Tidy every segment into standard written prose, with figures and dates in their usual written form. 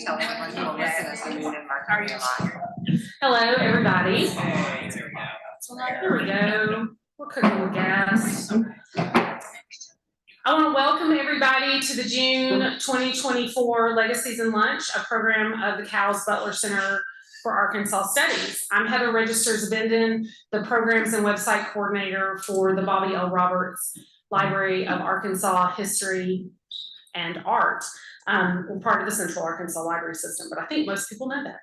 tell everyone who will listen as we move in Marketing Live. Hello, everybody. Hey, There we go. We're cooking with gas. I want to welcome everybody to the June 2024 Legacies and Lunch, a program of the Cowles Butler Center for Arkansas Studies. I'm Heather Registers-Benden, the Programs and Website Coordinator for the Bobby L. Roberts Library of Arkansas History and Art. We're part of the Central Arkansas Library System, but I think most people know that.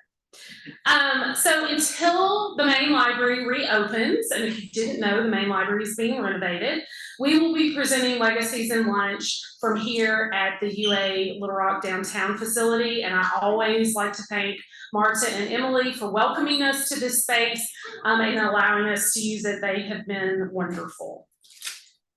So until the main library reopens, and if you didn't know, the main library is being renovated, we will be presenting Legacies and Lunch from here at the UA Little Rock downtown facility. And I always like to thank Marta and Emily for welcoming us to this space and allowing us to use it. They have been wonderful.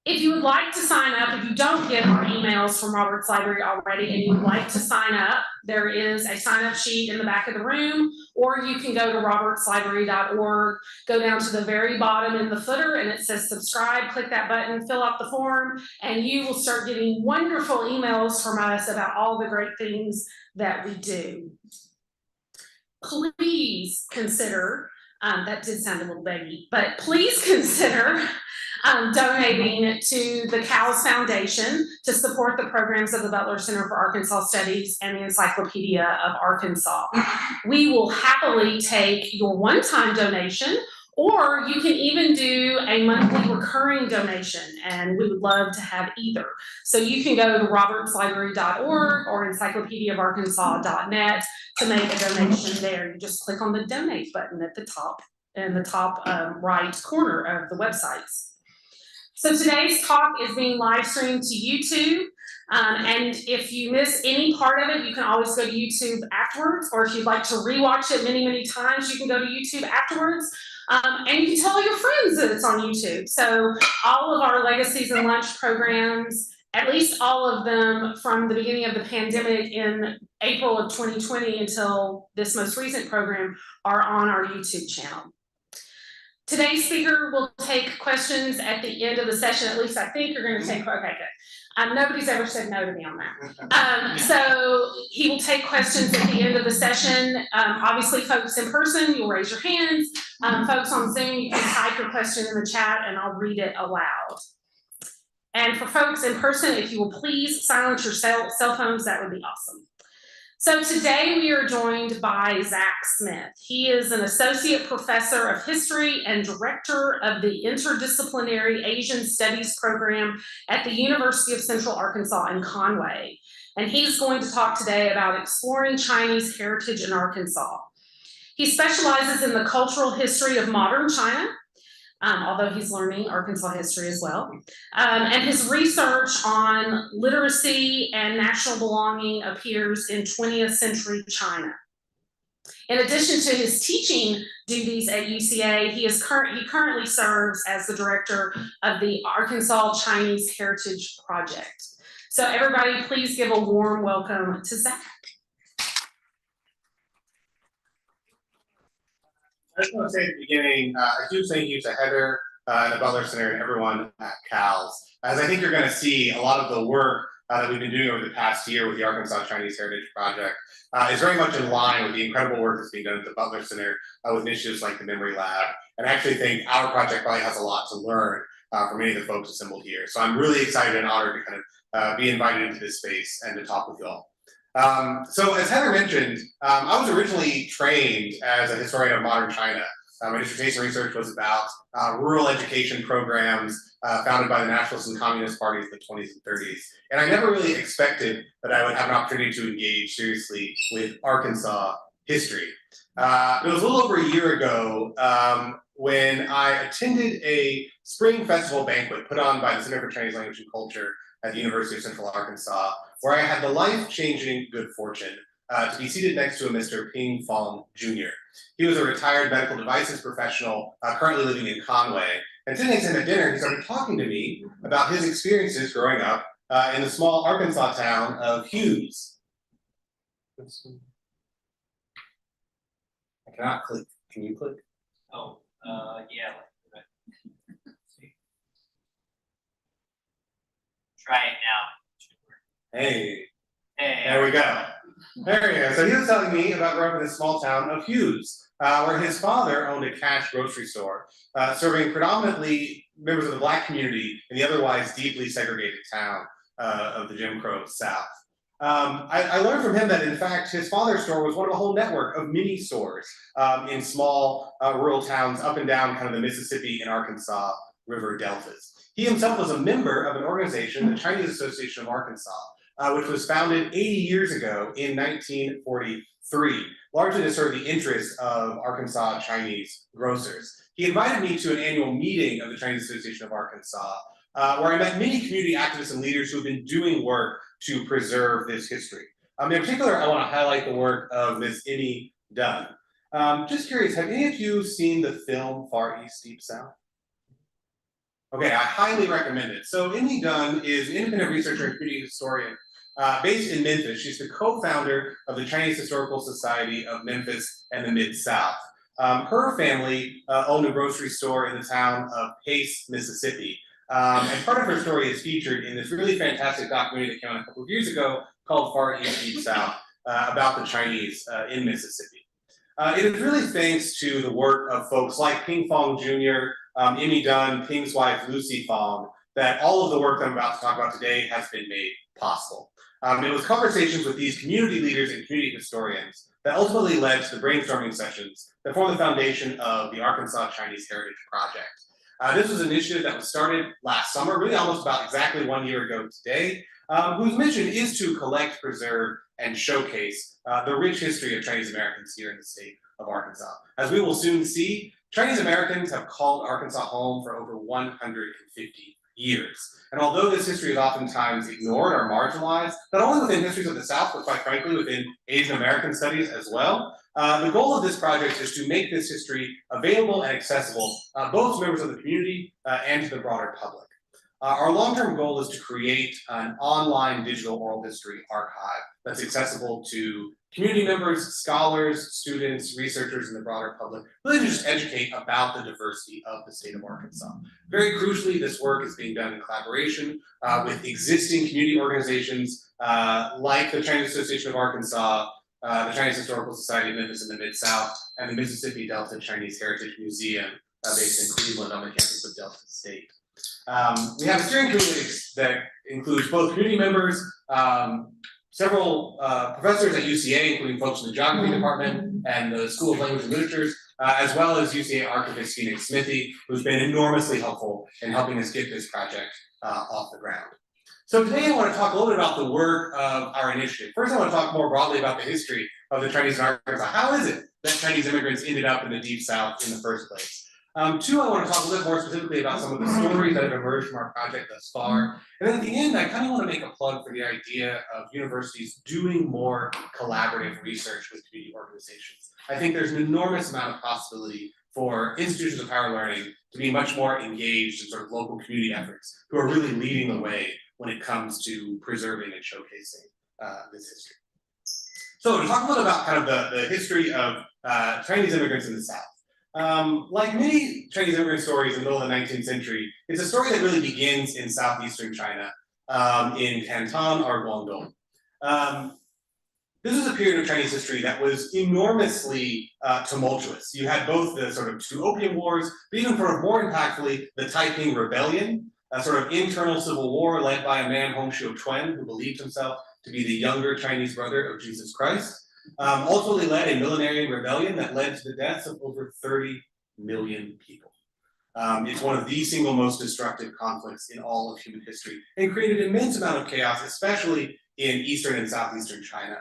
If you would like to sign up, if you don't get our emails from Roberts Library already and you would like to sign up, there is a sign-up sheet in the back of the room, or you can go to robertslibrary.org, go down to the very bottom in the footer, and it says subscribe. Click that button, fill out the form, and you will start getting wonderful emails from us about all the great things that we do. Please consider, that did sound a little beggy, but please consider donating to the Cowles Foundation to support the programs of the Butler Center for Arkansas Studies and the Encyclopedia of Arkansas. We will happily take your one-time donation, or you can even do a monthly recurring donation, and we would love to have either. So you can go to robertslibrary.org or encyclopediaofarkansas.net to make a donation there. You just click on the donate button at the top, in the top right corner of the websites. So today's talk is being live streamed to YouTube, and if you miss any part of it, you can always go to YouTube afterwards, or if you'd like to rewatch it many, many times, you can go to YouTube afterwards, and you can tell your friends that it's on YouTube. So all of our Legacies and Lunch programs, at least all of them from the beginning of the pandemic in April of 2020 until this most recent program, are on our YouTube channel. Today's speaker will take questions at the end of the session. At least I think you're going to take, okay, good. Nobody's ever said no to me on that. So he will take questions at the end of the session. Obviously, folks in person, you'll raise your hands. Folks on Zoom, you can type your question in the chat and I'll read it aloud. And for folks in person, if you will please silence your cell phones, that would be awesome. So today we are joined by Zach Smith. He is an associate professor of history and director of the interdisciplinary Asian Studies program at the University of Central Arkansas in Conway. And he's going to talk today about exploring Chinese heritage in Arkansas. He specializes in the cultural history of modern China, although he's learning Arkansas history as well. And his research on literacy and national belonging appears in 20th century China. In addition to his teaching duties at UCA, he currently serves as the director of the Arkansas Chinese Heritage Project. So everybody, please give a warm welcome to Zach. I just want to say at the beginning, a huge thank you to Heather and the Butler Center and everyone at Cowles. As I think you're going to see, a lot of the work that we've been doing over the past year with the Arkansas Chinese Heritage Project is very much in line with the incredible work that's being done at the Butler Center with initiatives like the Memory Lab. And I actually think our project probably has a lot to learn from many of the folks assembled here. So I'm really excited and honored to kind of be invited into this space and to talk with you all. So as Heather mentioned, I was originally trained as a historian of modern China. My dissertation research was about rural education programs founded by the Nationalist and Communist parties in the 20s and 30s. And I never really expected that I would have an opportunity to engage seriously with Arkansas history. It was a little over a year ago when I attended a spring festival banquet put on by the Center for Chinese Language and Culture at the University of Central Arkansas, where I had the life-changing good fortune to be seated next to a Mr. Ping Fong Jr. He was a retired medical devices professional currently living in Conway. And sitting next to him at dinner, he started talking to me about his experiences growing up in the small Arkansas town of Hughes. I cannot click. Can you click? Oh, yeah. Try it now. Hey. Hey. There we go. There you go. So he was telling me about growing up in the small town of Hughes, where his father owned a cash grocery store, serving predominantly members of the Black community in the otherwise deeply segregated town of the Jim Crow South. I learned from him that, in fact, his father's store was one of a whole network of mini stores in small rural towns up and down kind of the Mississippi and Arkansas River deltas. He himself was a member of an organization, the Chinese Association of Arkansas, which was founded 80 years ago in 1943, largely to serve the interests of Arkansas Chinese grocers. He invited me to an annual meeting of the Chinese Association of Arkansas, where I met many community activists and leaders who have been doing work to preserve this history. In particular, I want to highlight the work of Ms. Imi Dunn. Just curious, have any of you seen the film Far East Deep South? Okay, I highly recommend it. So Imi Dunn is an independent researcher and community historian based in Memphis. She's the co-founder of the Chinese Historical Society of Memphis and the Mid-South. Her family owned a grocery store in the town of Pace, Mississippi. And part of her story is featured in this really fantastic documentary that came out a couple of years ago called Far East Deep South about the Chinese in Mississippi. It is really thanks to the work of folks like Ping Fong Jr., Imi Dunn, Ping's wife Lucy Fong, that all of the work that I'm about to talk about today has been made possible. It was conversations with these community leaders and community historians that ultimately led to the brainstorming sessions that form the foundation of the Arkansas Chinese Heritage Project. This was an initiative that was started last summer, really almost about exactly 1 year ago today, whose mission is to collect, preserve, and showcase the rich history of Chinese Americans here in the state of Arkansas. As we will soon see, Chinese Americans have called Arkansas home for over 150 years. And although this history is oftentimes ignored or marginalized, not only within histories of the South, but quite frankly within Asian American studies as well, the goal of this project is to make this history available and accessible both to members of the community and to the broader public. Our long-term goal is to create an online digital oral history archive that's accessible to community members, scholars, students, researchers, and the broader public, really to just educate about the diversity of the state of Arkansas. Very crucially, this work is being done in collaboration with existing community organizations like the Chinese Association of Arkansas, the Chinese Historical Society of Memphis in the Mid-South, and the Mississippi Delta Chinese Heritage Museum based in Cleveland on the campus of Delta State. We have a steering committee that includes both community members, several professors at UCA, including folks in the geography department and the School of Language and Literatures, as well as UCA archivist Phoenix Smithy, who's been enormously helpful in helping us get this project off the ground. So today I want to talk a little bit about the work of our initiative. First, I want to talk more broadly about the history of the Chinese in Arkansas. How is it that Chinese immigrants ended up in the Deep South in the first place? Two, I want to talk a little bit more specifically about some of the stories that have emerged from our project thus far. And then at the end, I kind of want to make a plug for the idea of universities doing more collaborative research with community organizations. I think there's an enormous amount of possibility for institutions of higher learning to be much more engaged in sort of local community efforts who are really leading the way when it comes to preserving and showcasing this history. So to talk a little about kind of the history of Chinese immigrants in the South. Like many Chinese immigrant stories in the middle of the 19th century, it's a story that really begins in southeastern China, in Canton or Guangdong. This is a period of Chinese history that was enormously tumultuous. You had both the sort of two opium wars, but even sort of more impactfully, the Taiping Rebellion, a sort of internal civil war led by a man, Hong Xiuquan, who believed himself to be the younger Chinese brother of Jesus Christ. Ultimately led a millenarian rebellion that led to the deaths of over 30 million people. It's one of the single most destructive conflicts in all of human history and created an immense amount of chaos, especially in eastern and southeastern China.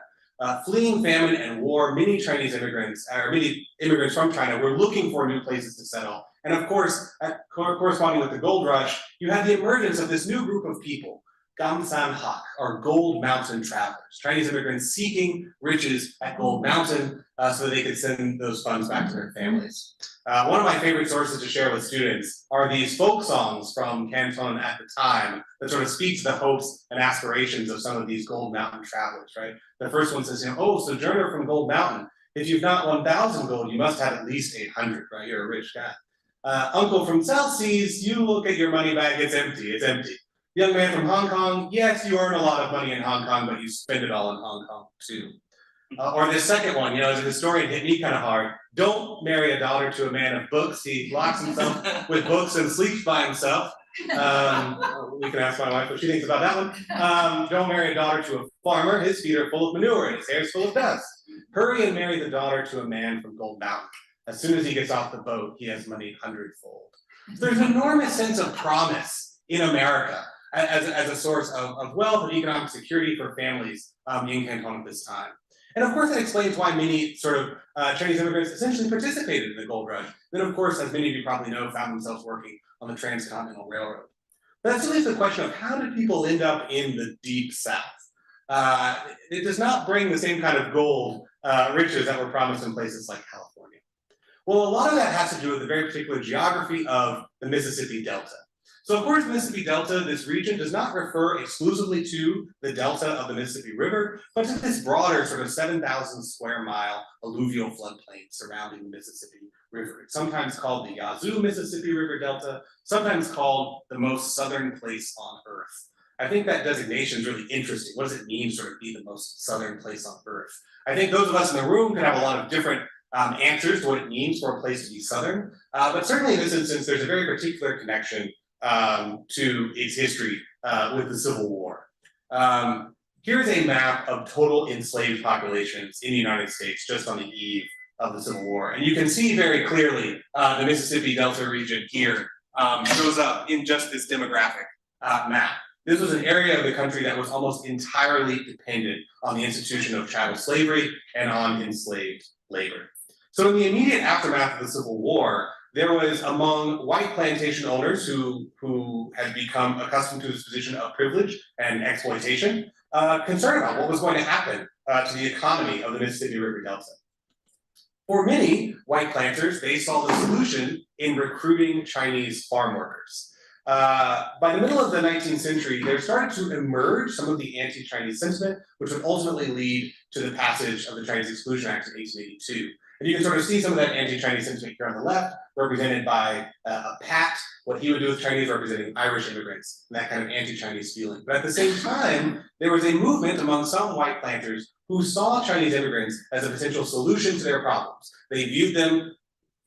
Fleeing famine and war, many Chinese immigrants, or many immigrants from China were looking for new places to settle. And of course, corresponding with the gold rush, you had the emergence of this new group of people, Gamsan Hak, or Gold Mountain travelers, Chinese immigrants seeking riches at Gold Mountain so that they could send those funds back to their families. One of my favorite sources to share with students are these folk songs from Canton at the time that sort of speak to the hopes and aspirations of some of these Gold Mountain travelers, right? The first one says, oh, sojourner from Gold Mountain, if you've not 1,000 gold, you must have at least 800, right? You're a rich guy. Uncle from South Seas, you look at your money bag, it's empty, it's empty. Young man from Hong Kong, yes, you earn a lot of money in Hong Kong, but you spend it all in Hong Kong too. Or the second one, as a historian, hit me kind of hard. Don't marry a daughter to a man of books. He locks himself with books and sleeps by himself. We can ask my wife what she thinks about that one. Don't marry a daughter to a farmer. His feet are full of manure and his hair is full of dust. Hurry and marry the daughter to a man from Gold Mountain. As soon as he gets off the boat, he has money hundredfold. So there's an enormous sense of promise in America as a source of wealth and economic security for families in Canton at this time. And of course, that explains why many sort of Chinese immigrants essentially participated in the gold rush. Then, of course, as many of you probably know, found themselves working on the Transcontinental Railroad. But that still leaves the question of how did people end up in the Deep South? It does not bring the same kind of gold riches that were promised in places like California. Well, a lot of that has to do with the very particular geography of the Mississippi Delta. So of course, the Mississippi Delta, this region, does not refer exclusively to the delta of the Mississippi River, but to this broader sort of 7,000 square mile alluvial floodplain surrounding the Mississippi River. It's sometimes called the Yazoo Mississippi River Delta, sometimes called the most southern place on Earth. I think that designation is really interesting. What does it mean to sort of be the most southern place on Earth? I think those of us in the room can have a lot of different answers to what it means for a place to be southern, but certainly in this instance, there's a very particular connection to its history with the Civil War. Here's a map of total enslaved populations in the United States just on the eve of the Civil War. And you can see very clearly the Mississippi Delta region here shows up in just this demographic map. This was an area of the country that was almost entirely dependent on the institution of chattel slavery and on enslaved labor. So in the immediate aftermath of the Civil War, there was among white plantation owners who had become accustomed to this position of privilege and exploitation, concern about what was going to happen to the economy of the Mississippi River Delta. For many white planters, they saw the solution in recruiting Chinese farm workers. By the middle of the 19th century, there started to emerge some of the anti-Chinese sentiment, which would ultimately lead to the passage of the Chinese Exclusion Act in 1882. And you can sort of see some of that anti-Chinese sentiment here on the left, represented by a Pat, what he would do with Chinese representing Irish immigrants, and that kind of anti-Chinese feeling. But at the same time, there was a movement among some white planters who saw Chinese immigrants as a potential solution to their problems. They viewed them,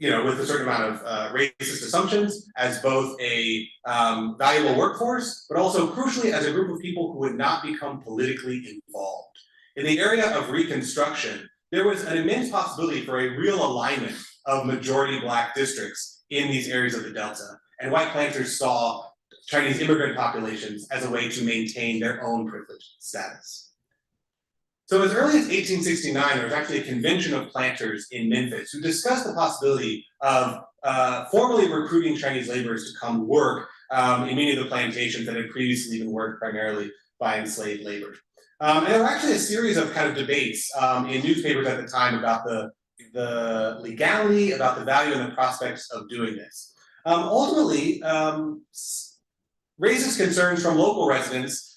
with a certain amount of racist assumptions as both a valuable workforce, but also crucially as a group of people who would not become politically involved. In the area of Reconstruction, there was an immense possibility for a real alignment of majority Black districts in these areas of the Delta. And white planters saw Chinese immigrant populations as a way to maintain their own privileged status. So as early as 1869, there was actually a convention of planters in Memphis who discussed the possibility of formally recruiting Chinese laborers to come work in many of the plantations that had previously been worked primarily by enslaved labor. And there were actually a series of kind of debates in newspapers at the time about the legality, about the value and the prospects of doing this. Ultimately, racist concerns from local residents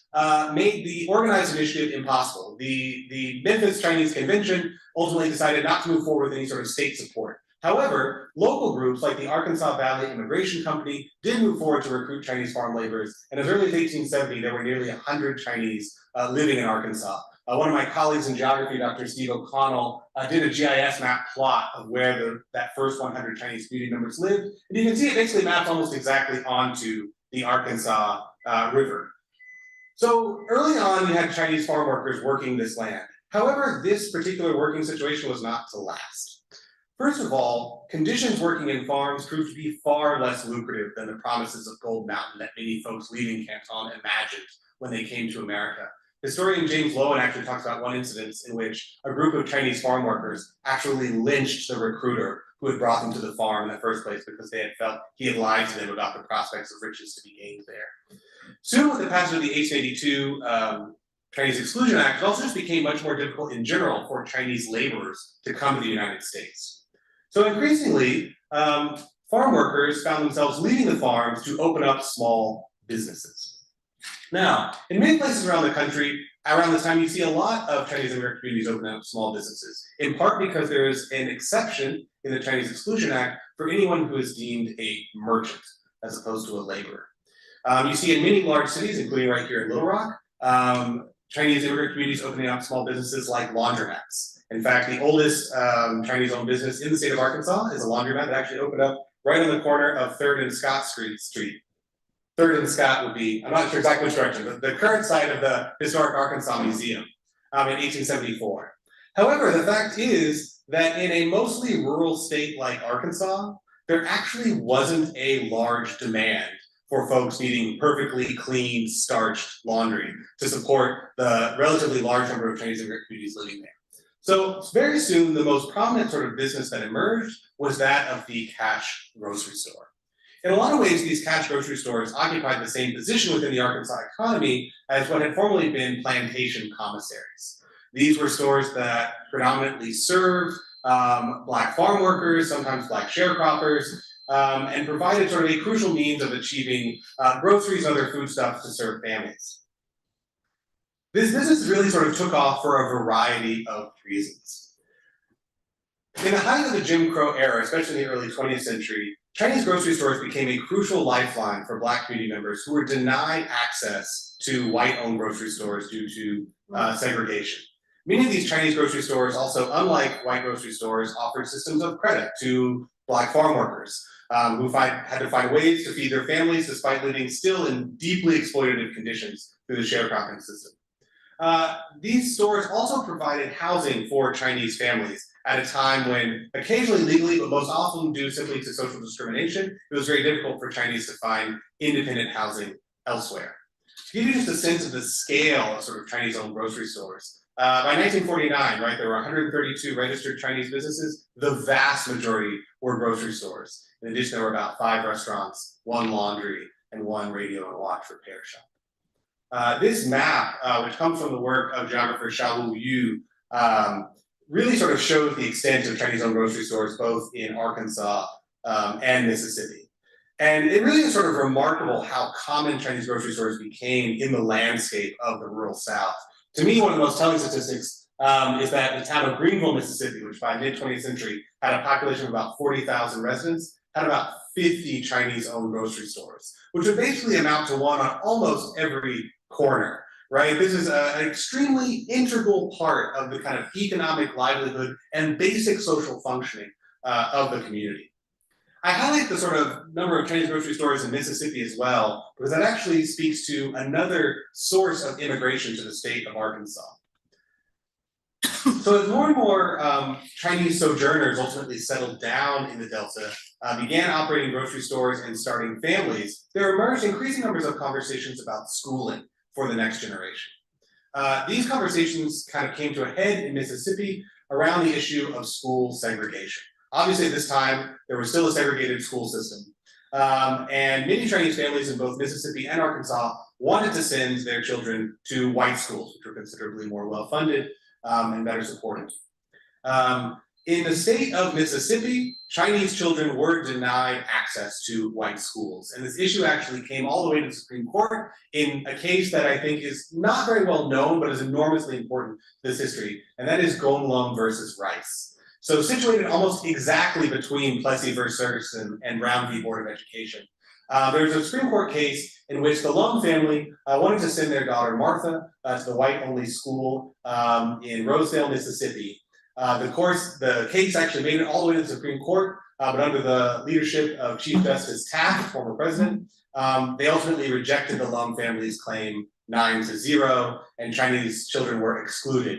made the organized initiative impossible. The Memphis Chinese Convention ultimately decided not to move forward with any sort of state support. However, local groups like the Arkansas Valley Immigration Company did move forward to recruit Chinese farm laborers, and as early as 1870, there were nearly 100 Chinese living in Arkansas. One of my colleagues in geography, Dr. Steve O'Connell, did a GIS map plot of where that first 100 Chinese community members lived, and you can see it basically maps almost exactly onto the Arkansas River. So early on, you had Chinese farm workers working this land. However, this particular working situation was not to last. First of all, conditions working in farms proved to be far less lucrative than the promises of Gold Mountain that many folks leaving Canton imagined when they came to America. Historian James Lowen actually talks about one incident in which a group of Chinese farm workers actually lynched the recruiter who had brought them to the farm in the first place because they had felt he had lied to them about the prospects of riches to be gained there. Soon with the passage of the 1882 Chinese Exclusion Act, it also just became much more difficult in general for Chinese laborers to come to the United States. So increasingly, farm workers found themselves leaving the farms to open up small businesses. Now, in many places around the country, around this time, you see a lot of Chinese immigrant communities open up small businesses, in part because there is an exception in the Chinese Exclusion Act for anyone who is deemed a merchant as opposed to a laborer. You see in many large cities, including right here in Little Rock, Chinese immigrant communities opening up small businesses like laundromats. In fact, the oldest Chinese-owned business in the state of Arkansas is a laundromat that actually opened up right on the corner of 3rd and Scott Street. 3rd and Scott would be, I'm not sure exactly which direction, but the current site of the Historic Arkansas Museum in 1874. However, the fact is that in a mostly rural state like Arkansas, there actually wasn't a large demand for folks needing perfectly clean, starched laundry to support the relatively large number of Chinese immigrant communities living there. So very soon, the most prominent sort of business that emerged was that of the cash grocery store. In a lot of ways, these cash grocery stores occupied the same position within the Arkansas economy as what had formerly been plantation commissaries. These were stores that predominantly served Black farm workers, sometimes Black sharecroppers, and provided sort of a crucial means of achieving groceries and other foodstuffs to serve families. This business really sort of took off for a variety of reasons. In the height of the Jim Crow era, especially in the early 20th century, Chinese grocery stores became a crucial lifeline for Black community members who were denied access to white-owned grocery stores due to segregation. Many of these Chinese grocery stores also, unlike white grocery stores, offered systems of credit to Black farm workers who had to find ways to feed their families despite living still in deeply exploitative conditions through the sharecropping system. These stores also provided housing for Chinese families at a time when, occasionally legally, but most often due simply to social discrimination, it was very difficult for Chinese to find independent housing elsewhere. To give you just a sense of the scale of sort of Chinese-owned grocery stores, by 1949, right, there were 132 registered Chinese businesses. The vast majority were grocery stores. In addition, there were about 5 restaurants, 1 laundry, and 1 radio and watch repair shop. This map, which comes from the work of geographer Xiaolu Yu, really sort of shows the extent of Chinese-owned grocery stores both in Arkansas and Mississippi. And it really is sort of remarkable how common Chinese grocery stores became in the landscape of the rural South. To me, one of the most telling statistics is that the town of Greenville, Mississippi, which by mid-20th century had a population of about 40,000 residents, had about 50 Chinese-owned grocery stores, which would basically amount to one on almost every corner, right? This is an extremely integral part of the kind of economic livelihood and basic social functioning of the community. I highlight the sort of number of Chinese grocery stores in Mississippi as well, because that actually speaks to another source of immigration to the state of Arkansas. So as more and more Chinese sojourners ultimately settled down in the Delta, began operating grocery stores and starting families, there emerged increasing numbers of conversations about schooling for the next generation. These conversations kind of came to a head in Mississippi around the issue of school segregation. Obviously, at this time, there was still a segregated school system. And many Chinese families in both Mississippi and Arkansas wanted to send their children to white schools, which were considerably more well-funded and better supported. In the state of Mississippi, Chinese children were denied access to white schools. And this issue actually came all the way to the Supreme Court in a case that I think is not very well known, but is enormously important to this history, and that is Gomlum versus Rice. So situated almost exactly between Plessy versus Ferguson and Brown v. Board of Education. There's a Supreme Court case in which the Lum family wanted to send their daughter Martha to the white-only school in Rosedale, Mississippi. The case actually made it all the way to the Supreme Court, but under the leadership of Chief Justice Taft, former president, they ultimately rejected the Lum family's claim 9-0, and Chinese children were excluded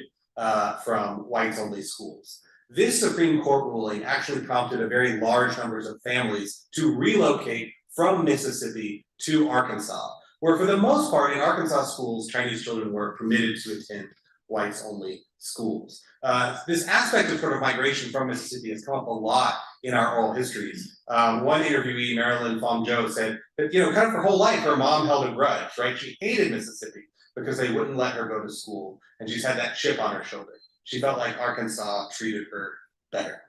from whites-only schools. This Supreme Court ruling actually prompted a very large numbers of families to relocate from Mississippi to Arkansas, where for the most part in Arkansas schools, Chinese children were permitted to attend whites-only schools. This aspect of sort of migration from Mississippi has come up a lot in our oral histories. One interviewee, Marilyn Fong Jo, said that, kind of her whole life, her mom held a grudge, right? She hated Mississippi because they wouldn't let her go to school, and she's had that chip on her shoulder. She felt like Arkansas treated her better.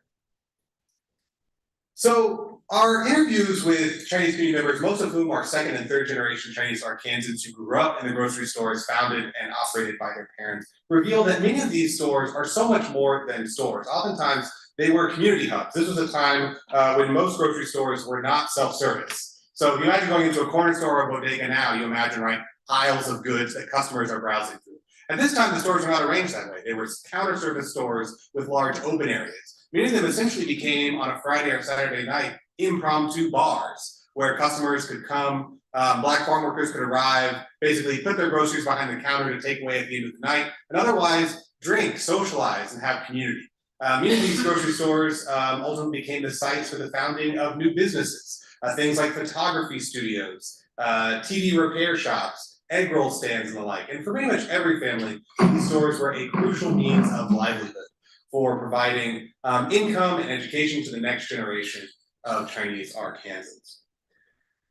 So our interviews with Chinese community members, most of whom are 2nd and 3rd generation Chinese Arkansans who grew up in the grocery stores founded and operated by their parents, reveal that many of these stores are so much more than stores. Oftentimes, they were community hubs. This was a time when most grocery stores were not self-service. So if you imagine going into a corner store or a bodega now, you imagine, right, aisles of goods that customers are browsing through. At this time, the stores were not arranged that way. They were counter service stores with large open areas. Many of them essentially became, on a Friday or Saturday night, impromptu bars where customers could come, Black farm workers could arrive, basically put their groceries behind the counter to take away at the end of the night, and otherwise drink, socialize, and have community. Many of these grocery stores ultimately became the sites for the founding of new businesses, things like photography studios, TV repair shops, egg roll stands, and the like. And for pretty much every family, these stores were a crucial means of livelihood for providing income and education to the next generation of Chinese Arkansans.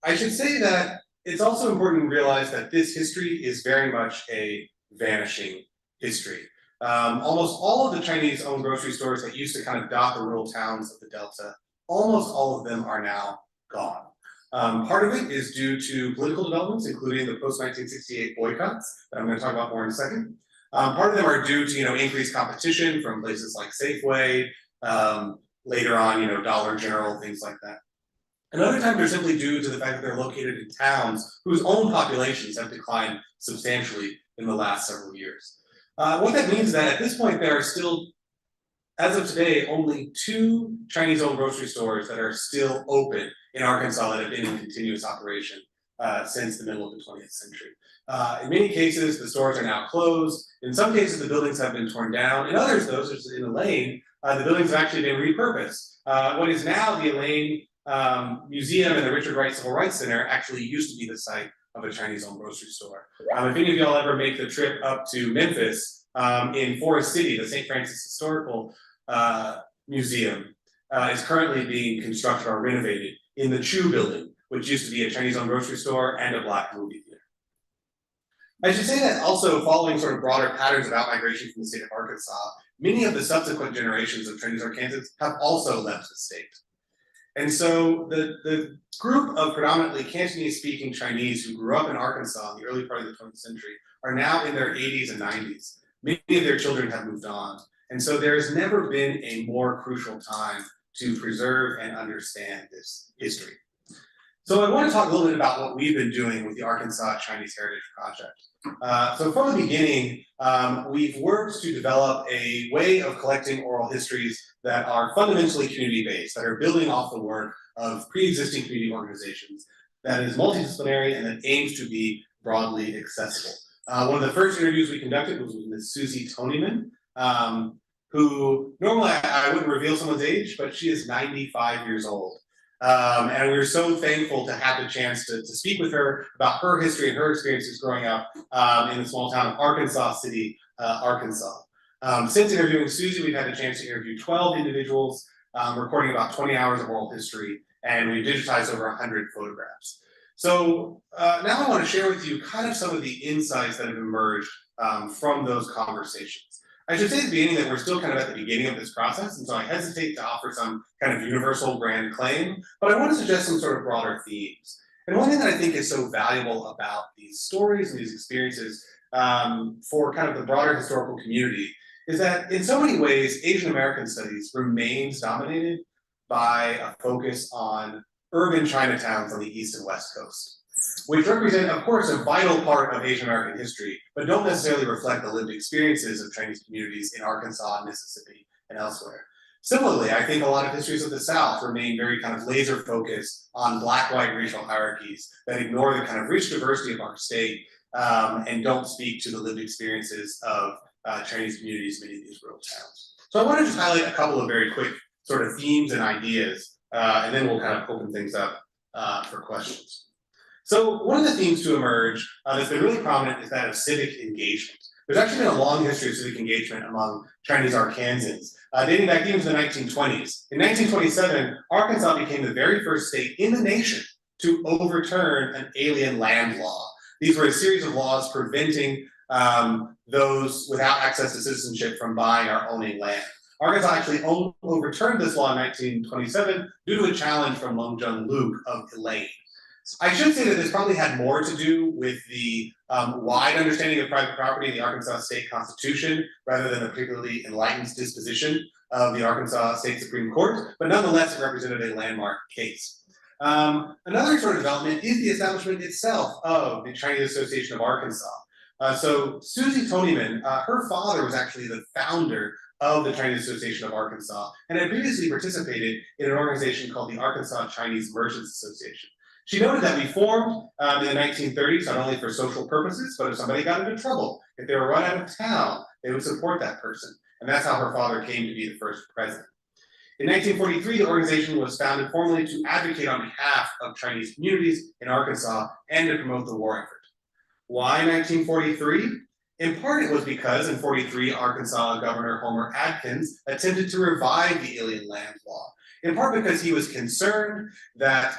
I should say that it's also important to realize that this history is very much a vanishing history. Almost all of the Chinese-owned grocery stores that used to kind of dot the rural towns of the Delta, almost all of them are now gone. Part of it is due to political developments, including the post-1968 boycotts that I'm going to talk about more in a second. Part of them are due to increased competition from places like Safeway, later on Dollar General, things like that. Another time they're simply due to the fact that they're located in towns whose own populations have declined substantially in the last several years. What that means is that at this point there are still, as of today, only 2 Chinese-owned grocery stores that are still open in Arkansas that have been in continuous operation since the middle of the 20th century. In many cases, the stores are now closed. In some cases, the buildings have been torn down. In others, though, such as in Elaine, the buildings have actually been repurposed. What is now the Elaine Museum and the Richard Wright Civil Rights Center actually used to be the site of a Chinese-owned grocery store. If any of y'all ever make the trip up to Memphis, in Forest City, the St. Francis Historical Museum is currently being constructed or renovated in the Chu building, which used to be a Chinese-owned grocery store and a Black movie theater. I should say that also following sort of broader patterns of outmigration from the state of Arkansas, many of the subsequent generations of Chinese Arkansans have also left the state. And so the group of predominantly Cantonese-speaking Chinese who grew up in Arkansas in the early part of the 20th century are now in their 80s and 90s. Many of their children have moved on. And so there's never been a more crucial time to preserve and understand this history. So I want to talk a little bit about what we've been doing with the Arkansas Chinese Heritage Project. So from the beginning, we've worked to develop a way of collecting oral histories that are fundamentally community-based, that are building off the work of pre-existing community organizations, that is multidisciplinary and that aims to be broadly accessible. One of the first interviews we conducted was with Ms. Susie Tonyman, who normally I wouldn't reveal someone's age, but she is 95 years old. And we were so thankful to have the chance to speak with her about her history and her experiences growing up in the small town of Arkansas City, Arkansas. Since interviewing Susie, we've had the chance to interview 12 individuals, recording about 20 hours of oral history, and we've digitized over 100 photographs. So now I want to share with you kind of some of the insights that have emerged from those conversations. I should say at the beginning that we're still kind of at the beginning of this process, and so I hesitate to offer some kind of universal grand claim, but I want to suggest some sort of broader themes. And one thing that I think is so valuable about these stories and these experiences for kind of the broader historical community is that in so many ways, Asian American studies remains dominated by a focus on urban Chinatowns on the East and West Coast, which represent, of course, a vital part of Asian American history, but don't necessarily reflect the lived experiences of Chinese communities in Arkansas, Mississippi, and elsewhere. Similarly, I think a lot of histories of the South remain very kind of laser focused on Black-white racial hierarchies that ignore the kind of rich diversity of our state and don't speak to the lived experiences of Chinese communities in many of these rural towns. So I want to just highlight a couple of very quick sort of themes and ideas, and then we'll kind of open things up for questions. So one of the themes to emerge that's been really prominent is that of civic engagement. There's actually been a long history of civic engagement among Chinese Arkansans, dating back even to the 1920s. In 1927, Arkansas became the very first state in the nation to overturn an alien land law. These were a series of laws preventing those without access to citizenship from buying or owning land. Arkansas actually overturned this law in 1927 due to a challenge from Long Jung Luke of Elaine. I should say that this probably had more to do with the wide understanding of private property in the Arkansas State Constitution rather than a particularly enlightened disposition of the Arkansas State Supreme Court, but nonetheless it represented a landmark case. Another sort of development is the establishment itself of the Chinese Association of Arkansas, So Susie Tonyman, her father was actually the founder of the Chinese Association of Arkansas and had previously participated in an organization called the Arkansas Chinese Merchants Association. She noted that we formed in the 1930s not only for social purposes, but if somebody got into trouble, if they were run out of town, they would support that person. And that's how her father came to be the first president. In 1943, the organization was founded formally to advocate on behalf of Chinese communities in Arkansas and to promote the war effort. Why 1943? In part, it was because in 43, Arkansas Governor Homer Adkins attempted to revive the Alien Land Law, in part because he was concerned that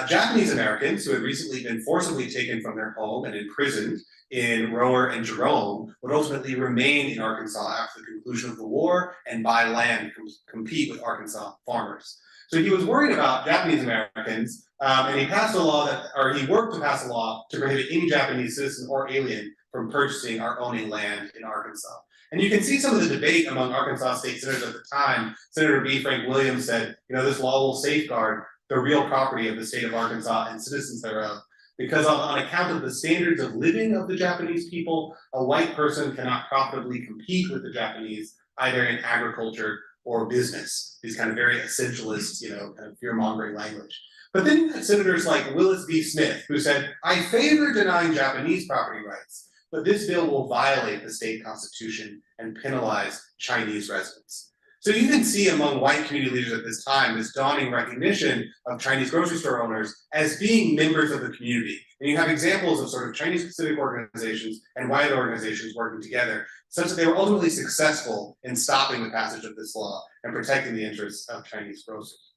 Japanese Americans who had recently been forcibly taken from their home and imprisoned in Rower and Jerome would ultimately remain in Arkansas after the conclusion of the war and buy land to compete with Arkansas farmers. So he was worried about Japanese Americans, and he passed a law he worked to pass a law to prohibit any Japanese citizen or alien from purchasing or owning land in Arkansas. And you can see some of the debate among Arkansas state senators at the time. Senator B. Frank Williams said, this law will safeguard the real property of the state of Arkansas and citizens thereof, because on account of the standards of living of the Japanese people, a white person cannot profitably compete with the Japanese, either in agriculture or business. These kind of very essentialist, kind of fear-mongering language. But then you had senators like Willis B. Smith, who said, I favor denying Japanese property rights, but this bill will violate the state constitution and penalize Chinese residents. So you can see among white community leaders at this time this dawning recognition of Chinese grocery store owners as being members of the community. And you have examples of sort of Chinese Pacific organizations and white organizations working together, such that they were ultimately successful in stopping the passage of this law and protecting the interests of Chinese grocers.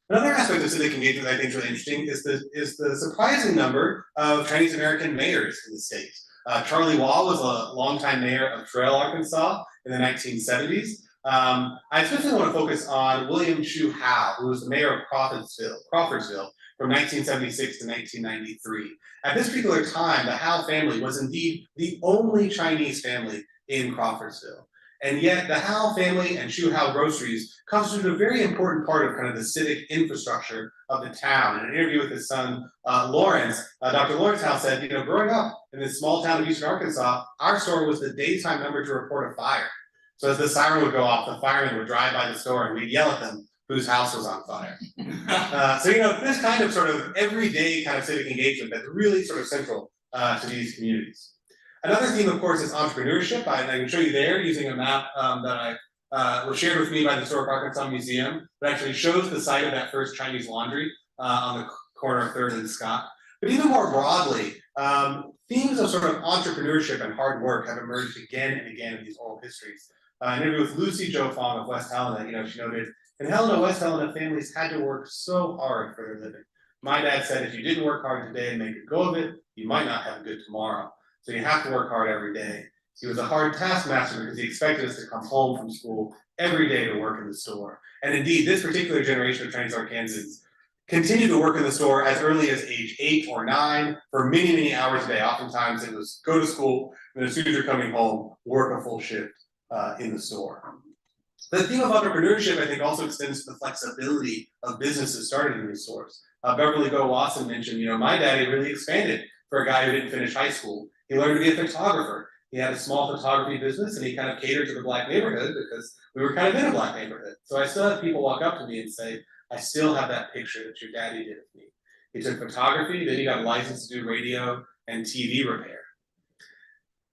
Another aspect of civic engagement that I think is really interesting is the surprising number of Chinese American mayors in the state. Charlie Waugh was a longtime mayor of Trail, Arkansas in the 1970s. I especially want to focus on William Chu Howe, who was the mayor of Crawfordsville from 1976 to 1993. At this particular time, the Howe family was indeed the only Chinese family in Crawfordsville. And yet the Howe family and Chu Howe groceries constituted a very important part of kind of the civic infrastructure of the town. In an interview with his son, Lawrence, Dr. Lawrence Howe said, growing up in this small town of Eastern Arkansas, our store was the daytime number to report a fire. So as the siren would go off, the firemen would drive by the store and we'd yell at them whose house was on fire. So this kind of sort of everyday kind of civic engagement that's really sort of central to these communities. Another theme, of course, is entrepreneurship. I can show you there using a map that was shared with me by the Historic Arkansas Museum that actually shows the site of that first Chinese laundry on the corner of 3rd and Scott. But even more broadly, themes of sort of entrepreneurship and hard work have emerged again and again in these oral histories. An interview with Lucy Jo Fong of West Helena, she noted, in Helena, West Helena, families had to work so hard for their living. My dad said if you didn't work hard today and make a go of it, you might not have a good tomorrow. So you have to work hard every day. He was a hard taskmaster because he expected us to come home from school every day to work in the store. And indeed, this particular generation of Chinese Arkansans continued to work in the store as early as age 8 or 9 for many, many hours a day. Oftentimes it was go to school, and as soon as you're coming home, work a full shift in the store. The theme of entrepreneurship, I think, also extends to the flexibility of businesses started in these stores. Beverly Go Watson mentioned, my daddy really expanded for a guy who didn't finish high school. He learned to be a photographer. He had a small photography business and he kind of catered to the Black neighborhood because we were kind of in a Black neighborhood. So I still have people walk up to me and say, I still have that picture that your daddy did of me. He took photography, then he got a license to do radio and TV repair.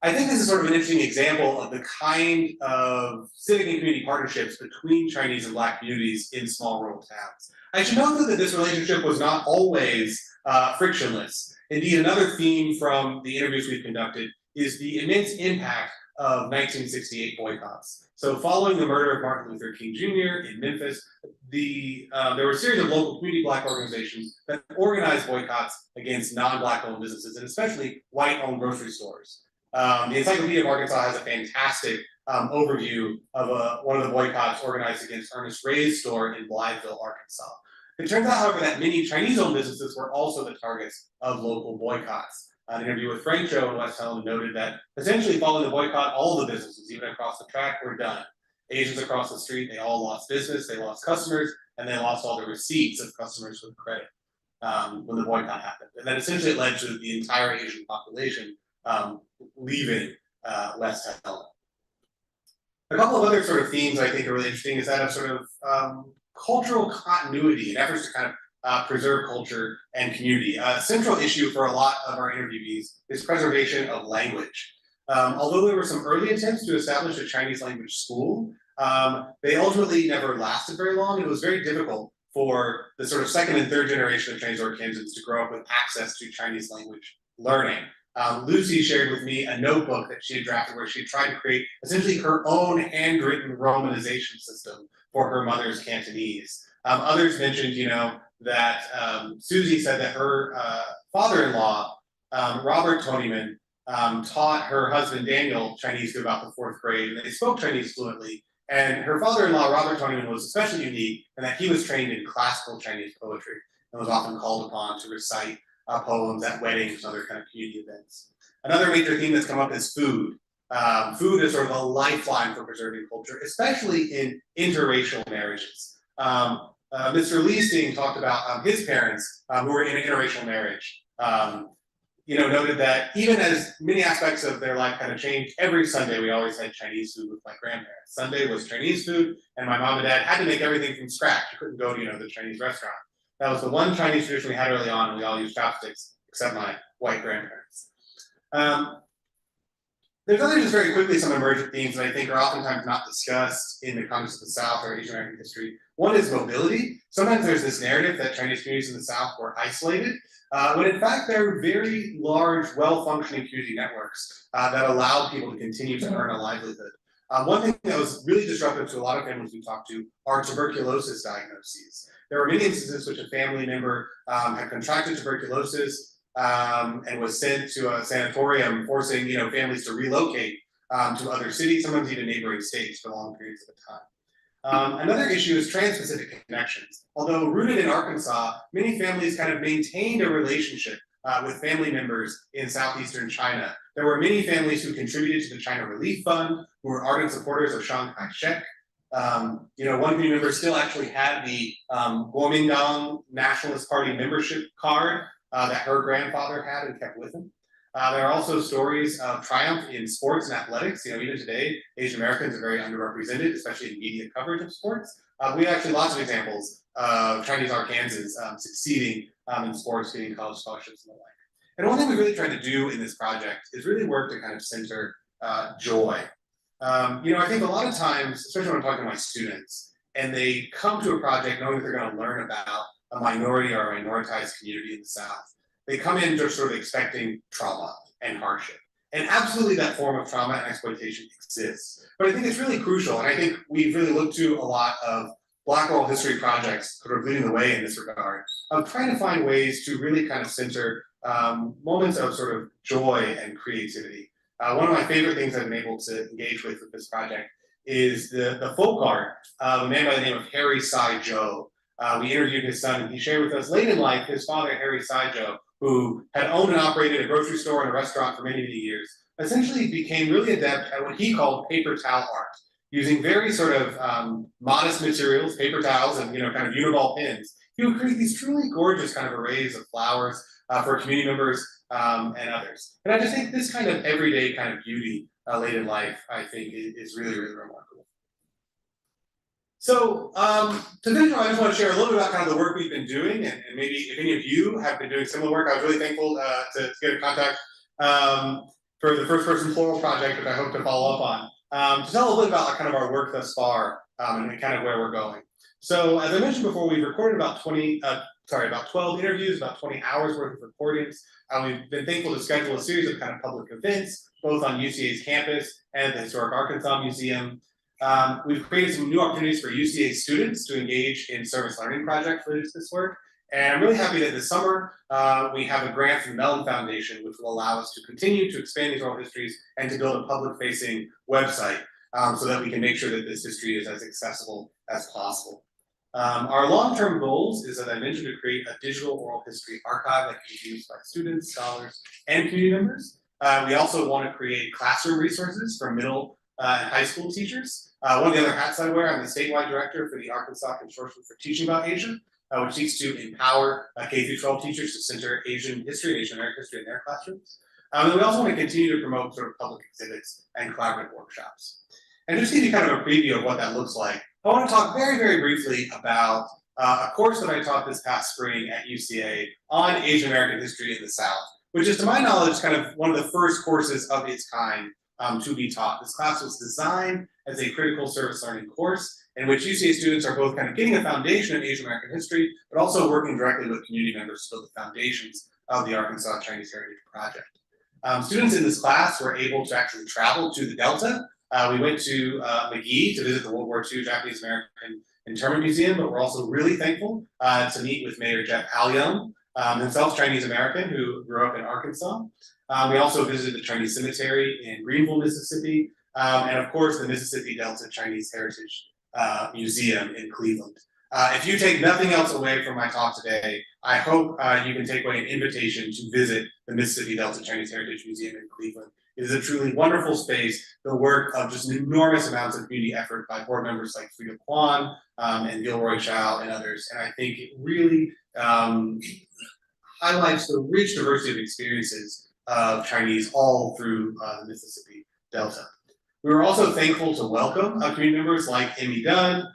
I think this is sort of an interesting example of the kind of civic and community partnerships between Chinese and Black communities in small rural towns. I should note though that this relationship was not always frictionless. Indeed, another theme from the interviews we've conducted is the immense impact of 1968 boycotts. So following the murder of Martin Luther King Jr. in Memphis, there were a series of local community Black organizations that organized boycotts against non-Black owned businesses and especially white owned grocery stores. The Encyclopedia of Arkansas has a fantastic overview of one of the boycotts organized against Ernest Ray's store in Blytheville, Arkansas. It turns out, however, that many Chinese-owned businesses were also the targets of local boycotts. An interview with Frank Joe in West Helena noted that essentially following the boycott, all the businesses, even across the track, were done. Asians across the street, they all lost business, they lost customers, and they lost all the receipts of customers with credit when the boycott happened. And then essentially it led to the entire Asian population leaving less to tell. A couple of other sort of themes I think are really interesting is that of sort of cultural continuity and efforts to kind of preserve culture and community. A central issue for a lot of our interviewees is preservation of language. Although there were some early attempts to establish a Chinese language school, they ultimately never lasted very long. It was very difficult for the sort of second and third generation of Chinese Orcasians to grow up with access to Chinese language learning. Lucy shared with me a notebook that she had drafted where she had tried to create essentially her own handwritten romanization system for her mother's Cantonese. Others mentioned, that Susie said that her father-in-law, Robert Tonyman, taught her husband Daniel Chinese to about the 4th grade, and they spoke Chinese fluently. And her father-in-law, Robert Tonyman, was especially unique in that he was trained in classical Chinese poetry and was often called upon to recite poems at weddings and other kind of community events. Another major theme that's come up is food. Food is sort of a lifeline for preserving culture, especially in interracial marriages. Mr. Leasting talked about his parents who were in an interracial marriage. Noted that even as many aspects of their life kind of changed, every Sunday we always had Chinese food with my grandparents. Sunday was Chinese food, and my mom and dad had to make everything from scratch. You couldn't go to, the Chinese restaurant. That was the one Chinese tradition we had early on, and we all used chopsticks, except my white grandparents. There's other just very quickly some emergent themes that I think are oftentimes not discussed in the context of the South or Asian American history. One is mobility. Sometimes there's this narrative that Chinese communities in the South were isolated, when in fact there are very large, well-functioning community networks that allowed people to continue to earn a livelihood. One thing that was really disruptive to a lot of families we talked to are tuberculosis diagnoses. There were many instances in which a family member had contracted tuberculosis and was sent to a sanatorium, forcing families to relocate to other cities, sometimes even neighboring states for long periods of time. Another issue is trans-Pacific connections. Although rooted in Arkansas, many families kind of maintained a relationship with family members in southeastern China. There were many families who contributed to the China Relief Fund, who were ardent supporters of Chiang Kai-shek. One community member still actually had the Kuomintang Nationalist Party membership card that her grandfather had and kept with him. There are also stories of triumph in sports and athletics. Even today, Asian Americans are very underrepresented, especially in media coverage of sports. We have actually lots of examples of Chinese Arkansans succeeding in sports, getting college scholarships and the like. And one thing we really tried to do in this project is really work to kind of center joy. I think a lot of times, especially when I'm talking to my students, and they come to a project knowing that they're going to learn about a minority or a minoritized community in the South, they come in just sort of expecting trauma and hardship. And absolutely that form of trauma and exploitation exists. But I think it's really crucial, and I think we've really looked to a lot of Black oral history projects sort of leading the way in this regard, of trying to find ways to really kind of center moments of sort of joy and creativity. One of my favorite things I've been able to engage with this project is the folk art of a man by the name of Harry Sai Jo. We interviewed his son, and he shared with us late in life, his father, Harry Sai Jo, who had owned and operated a grocery store and a restaurant for many, many years, essentially became really adept at what he called paper towel art, using very sort of modest materials, paper towels and kind of uniball pins. He would create these truly gorgeous kind of arrays of flowers for community members and others. And I just think this kind of everyday kind of beauty late in life, I think, is really, really remarkable. So to finish, I just want to share a little bit about kind of the work we've been doing, and maybe if any of you have been doing similar work. I was really thankful to get in contact for the First Person Plural project, which I hope to follow up on, to tell a little bit about kind of our work thus far and kind of where we're going. So as I mentioned before, we've recorded about 12 interviews, about 20 hours worth of recordings. We've been thankful to schedule a series of kind of public events, both on UCA's campus and the Historic Arkansas Museum. We've created some new opportunities for UCA students to engage in service learning projects related to this work. And I'm really happy that this summer we have a grant from the Mellon Foundation, which will allow us to continue to expand these oral histories and to build a public-facing website so that we can make sure that this history is as accessible as possible. Our long-term goals is, as I mentioned, to create a digital oral history archive that can be used by students, scholars, and community members. We also want to create classroom resources for middle and high school teachers. One of the other hats I wear, I'm the statewide director for the Arkansas Consortium for Teaching About Asia, which seeks to empower K-12 teachers to center Asian history and Asian American history in their classrooms. And we also want to continue to promote sort of public exhibits and collaborative workshops. And just to give you kind of a preview of what that looks like, I want to talk very, very briefly about a course that I taught this past spring at UCA on Asian American history in the South, which is, to my knowledge, kind of one of the first courses of its kind to be taught. This class was designed as a critical service learning course in which UCA students are both kind of getting a foundation of Asian American history, but also working directly with community members to build the foundations of the Arkansas Chinese Heritage Project. Students in this class were able to actually travel to the Delta. We went to McGee to visit the World War II Japanese American Internment Museum, but we're also really thankful to meet with Mayor Jeff Alyoung, himself Chinese American who grew up in Arkansas. We also visited the Chinese Cemetery in Greenville, Mississippi, and of course the Mississippi Delta Chinese Heritage Museum in Cleveland. If you take nothing else away from my talk today, I hope you can take away an invitation to visit the Mississippi Delta Chinese Heritage Museum in Cleveland. It is a truly wonderful space, the work of just enormous amounts of community effort by board members like Frida Kwan and Gilroy Chow and others. And I think it really highlights the rich diversity of experiences of Chinese all through the Mississippi Delta. We were also thankful to welcome community members like Amy Dunn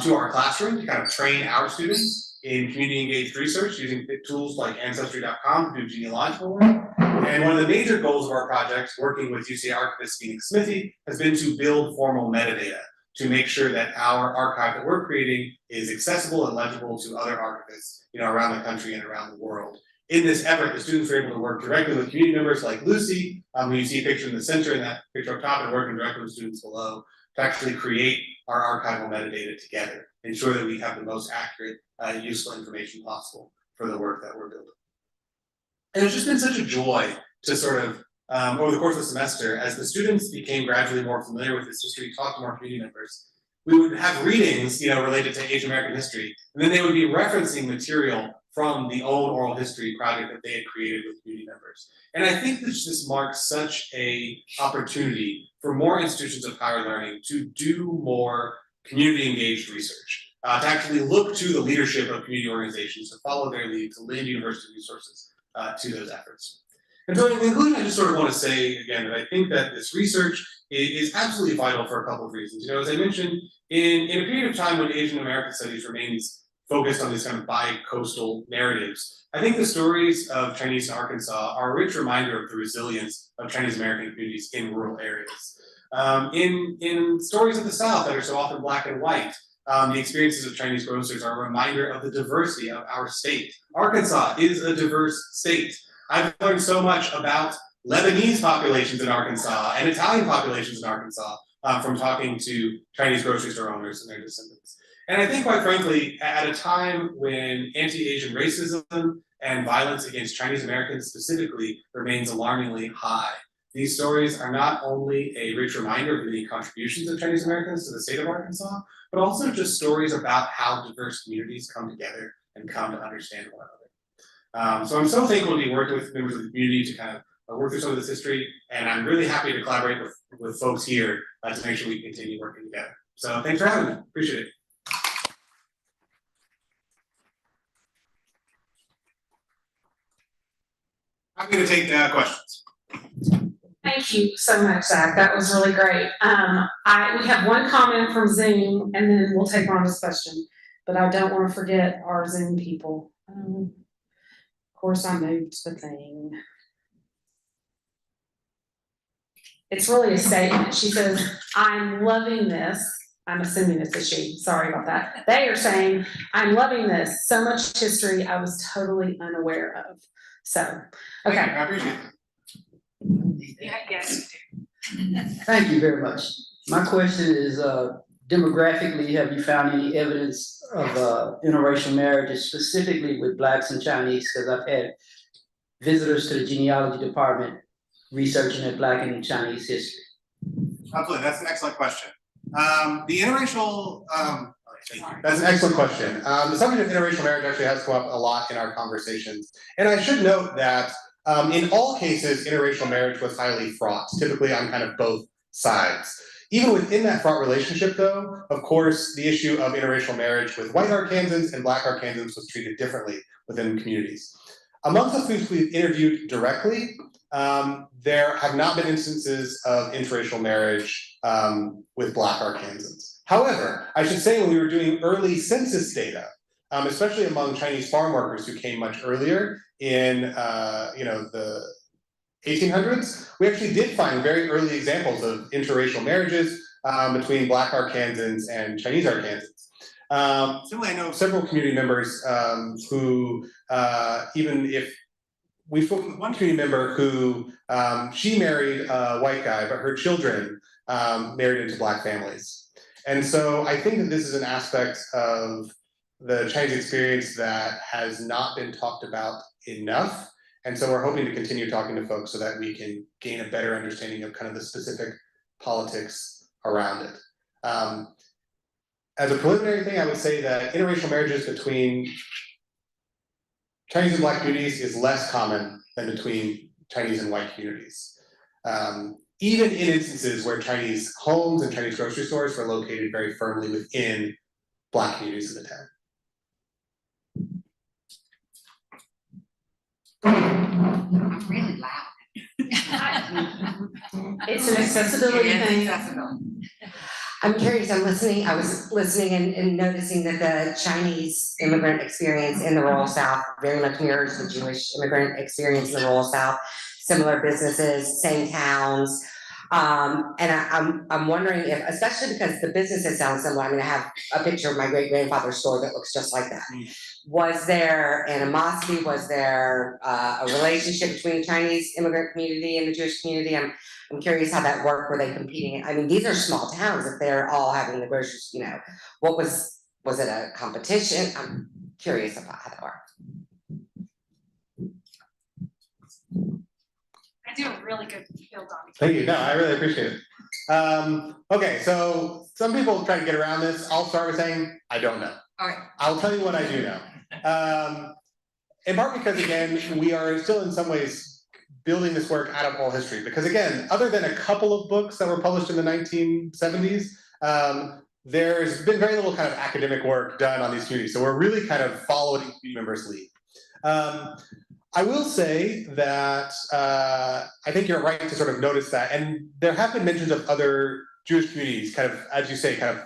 to our classroom to kind of train our students in community engaged research using tools like Ancestry.com to do genealogical work. And one of the major goals of our project, working with UCA archivist Phoenix Smithy, has been to build formal metadata to make sure that our archive that we're creating is accessible and legible to other archivists, around the country and around the world. In this effort, the students were able to work directly with community members like Lucy, who you see a picture in the center and that picture up top, and working directly with students below to actually create our archival metadata together, ensure that we have the most accurate, useful information possible for the work that we're building. And it's just been such a joy to sort of, over the course of the semester, as the students became gradually more familiar with this history, talk to more community members, we would have readings, related to Asian American history, and then they would be referencing material from the old oral history project that they had created with community members. And I think that this marks such a opportunity for more institutions of higher learning to do more community engaged research, to actually look to the leadership of community organizations, to follow their lead, to lend university resources to those efforts. And so in conclusion, I just sort of want to say again that I think that this research is absolutely vital for a couple of reasons. As I mentioned, in a period of time when Asian American studies remains focused on these kind of bi-coastal narratives, I think the stories of Chinese in Arkansas are a rich reminder of the resilience of Chinese American communities in rural areas. In stories of the South that are so often black and white, the experiences of Chinese grocers are a reminder of the diversity of our state. Arkansas is a diverse state. I've learned so much about Lebanese populations in Arkansas and Italian populations in Arkansas from talking to Chinese grocery store owners and their descendants. And I think, quite frankly, at a time when anti-Asian racism and violence against Chinese Americans specifically remains alarmingly high, these stories are not only a rich reminder of the contributions of Chinese Americans to the state of Arkansas, but also just stories about how diverse communities come together and come to understand one another. So I'm so thankful to be working with members of the community to kind of work through some of this history, and I'm really happy to collaborate with folks here to make sure we continue working together. So thanks for having me, appreciate it. I'm going to take questions. Thank you so much, Zach. That was really great. We have one comment from Zoom, and then we'll take Rhonda's question. But I don't want to forget our Zoom people. Of course, I moved the thing. It's really a statement. She says, "I'm loving this." I'm assuming it's a she. Sorry about that. They are saying, "I'm loving this. So much history I was totally unaware of." So, okay. I appreciate it. Yeah, yes. Thank you very much. My question is, demographically, have you found any evidence of interracial marriages, specifically with Blacks and Chinese? Because I've had visitors to the genealogy department researching at Black and Chinese history. Absolutely, that's an excellent question. The interracial, that's an excellent question. The subject of interracial marriage actually has come up a lot in our conversations. And I should note that in all cases, interracial marriage was highly fraught, typically on kind of both sides. Even within that fraught relationship, though, of course, the issue of interracial marriage with white Arkansans and Black Arkansans was treated differently within communities. Amongst the folks we've interviewed directly, there have not been instances of interracial marriage with Black Arkansans. However, I should say when we were doing early census data, especially among Chinese farm workers who came much earlier in the 1800s, we actually did find very early examples of interracial marriages between Black Arkansans and Chinese Arkansans. Similarly, I know several community members who, even if we spoke with one community member who she married a white guy, but her children married into Black families. And so I think that this is an aspect of the Chinese experience that has not been talked about enough. And so we're hoping to continue talking to folks so that we can gain a better understanding of kind of the specific politics around it. As a preliminary thing, I would say that interracial marriages between Chinese and Black communities is less common than between Chinese and white communities. Even in instances where Chinese homes and Chinese grocery stores were located very firmly within Black communities in the town. Really loud. It's an accessibility It is thing. accessible. I'm curious, I was listening and noticing that the Chinese immigrant experience in the rural South very much mirrors the Jewish immigrant experience in the rural South. Similar businesses, same towns. And I'm wondering if, especially because the businesses sound similar, I mean, I have a picture of my great grandfather's store that looks just like that. Was there animosity? Was there a relationship between the Chinese immigrant community and the Jewish community? I'm curious how that worked. Were they competing? I mean, these are small towns. If they're all having the groceries, what was it a competition? I'm curious about how that worked. I do a really good build on. Thank you. No, I really appreciate it. Okay, so some people try to get around this. I'll start with saying I don't know. All right. I'll tell you what I do know. In part because, again, we are still in some ways building this work out of oral history. Because, again, other than a couple of books that were published in the 1970s, there's been very little kind of academic work done on these communities. So we're really kind of following community members' lead. I will say that I think you're right to sort of notice that. And there have been mentions of other Jewish communities kind of, as you say, kind of